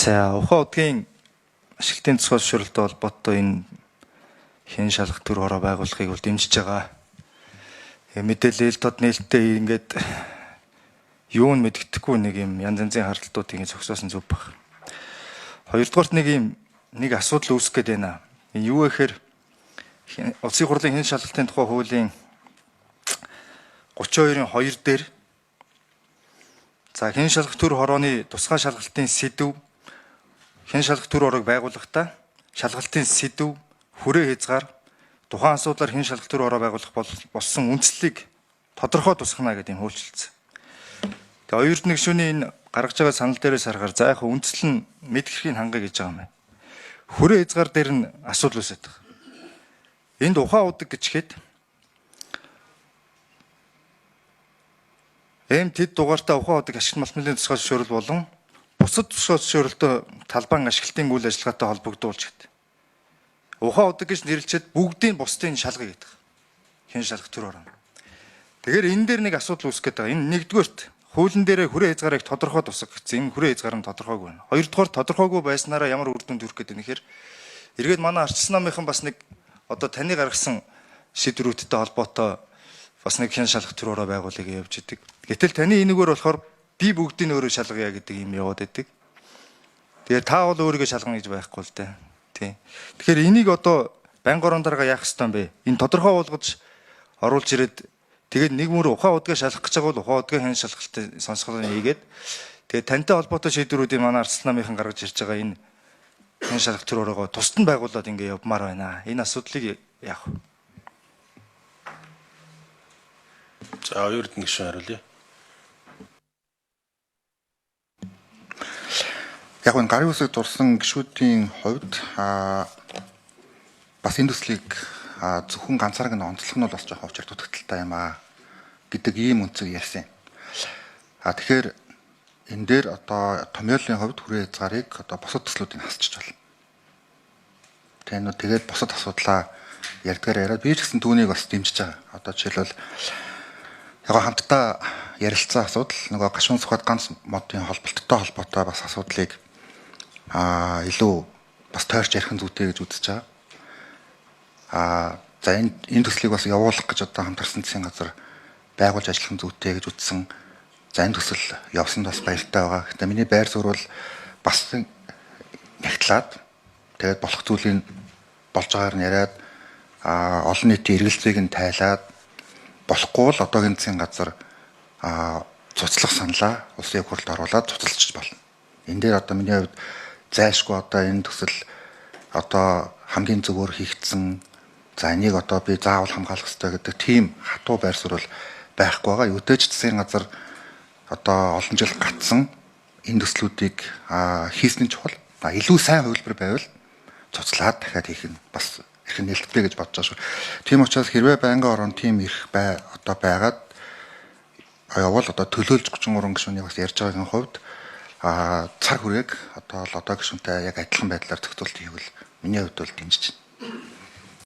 За ухаан удгийн ашиглалтын тусгай зөвшөөрөлтөй холбоотой энэ хэн шалгах төр хороо байгуулахыг бол дэмжиж байгаа. Мэдээлэл тод нээлттэй ингээд юу нь мэддэхгүй нэг юм янз янзын харалтуудыг ингэ зогсоосон зүг баг. Хоёрдугаарт нэг асуудал үүсэх гээд байна. Энэ юу гэхээр Улсын хурлын хэн шалгалтын тухай хуулийн 32-ын 2 дээр за хэн шалгах төр хорооны тусгай шалгалтын сэдв хэн шалгах төр хороог байгуулахдаа шалгалтын сэдв хүрээ хязгаар тухайн асуудлаар хэн шалгах төр хороо байгуулах болсон үндслийг тодорхой тусгана гэдэг юм хуульчилсан. Тэгээ оюут нэг шөнийн энэ гаргаж байгаа санал дээрээс харахаар за яг үндсэл нь мэд хэрхийг хангая гэж байгаа юм байна. Хүрээ хязгаар дээр нь асуудал үүсэж байгаа. Энд ухаан удаг гэчихэд тэд дугаартаа ухаан удаг ашигт малмлын тусгай зөвшөөрөл болон бусад тусгай зөвшөөрөлтөй талбайн ашиглалтын үйл ажиллагаатай холбогдуулж гэдэг. Ухаан удаг гэж нэрлэлчээд бүгдийн бусдын шалгая гэдэг. Хэн шалгах төр хороо. Тэгэхээр энэ дээр нэг асуудал үүсэх гээд байгаа. Энэ нэгдүгээрт хуулийн дээр хүрээ хязгаарыг тодорхой тусах гэсэн. Энэ хүрээ хязгаар нь тодорхойгүй байна. Хоёрдугаар тодорхойгүй байснараа ямар үр дүнд хүрэх гээд байна гэхээр эргээд манай ардчилсан намынхан бас нэг одоо таны гаргасан шийдвэрүүдтэй холбоотой бас нэг хэн шалгах төр хороо байгуулъя гэж явж идэг. Гэтэл таны энэгээр болохоор би бүгдийг өөрөө шалгая гэдэг юм яваад идэг. Тэгээ та бол өөрийгөө шалгана гэж байхгүй л дээ. Тий. Тэгэхээр энийг одоо банк орон дарга яах ёстой юм бэ? Энэ тодорхой болгож оруулж ирээд тэгээд нэг мөр ухаан удгаа шалгах гэж байгаа бол ухаан удгаа хэн шалгалтын сонсголыг хийгээд тэгээд тантай холбоотой шийдвэрүүдийг манай ардчилсан намынхан гаргаж ирж байгаа энэ хэн шалгах төр хороогоо тусад нь байгуулад ингэ явмаар байна. Энэ асуудлыг яах вэ? За оюут нэг шин хариулъя. Яг энэ гарын үсэг дурсан гишүүдийн хувьд бас энэ төслийг зөвхөн ганцаараа онцлох нь бол бас жоохон учир дутагдaltaй юм гэдэг ийм үнцэг ярьсан. Тэгэхээр энэ дээр одоо томьёолын хувьд хүрээ хязгаарыг одоо бусад төслүүдийг хасчих болно. Тэгээд бусад асуудлаа ярьдгаар яриад би ч гэсэн түүнийг бас дэмжиж байгаа. Одоо жишээлбэл яг хамтдаа ярилцсан асуудал нөгөө гашуун сухад ганц модын холбоотой бас асуудлыг илүү бас тойрч ярих нь зүйтэй гэж үзэж байгаа. За энэ төслийг бас явуулах гэж одоо хамтарсан засгийн газар байгуулж ажиллах нь зүйтэй гэж үзсэн. За энэ төсөл явсанд бас баяртай байгаа. Гэтэ миний байр суурь бол бас нягтлаад тэгээд болох зүйлийг болж байгаагаар нь яриад олон нийтийн эргэлзээг нь тайлаад болохгүй л одоогийн засгийн газар цуцлах саналаа улсын хурлд оруулаад цуцлчих болно. Энэ дээр одоо миний хувьд зайлшгүй одоо энэ төсөл одоо хамгийн зөвөр хийгдсэн за энийг одоо би заавал хамгаалах хэрэгтэй гэдэг тийм хатуу байр суурь байхгүй байгаа. Өдөөж засгийн газар одоо олон жил гатсан энэ төслүүдийг хийсний чухал. Илүү сайн хувилбар байвал цуцлаад дахиад хийх нь бас их нээлттэй гэж бодож байгаа шүү. Тийм учраас хэрвээ байнгын орон тийм их одоо байгаад явал одоо төлөөлж 33 гишүүнийг бас ярьж байгаагийн хувьд цар хүрээг одоо гишүүнтэй яг адилхан байдлаар зохицуулт хийвэл миний хувьд бол дэмжиж байна.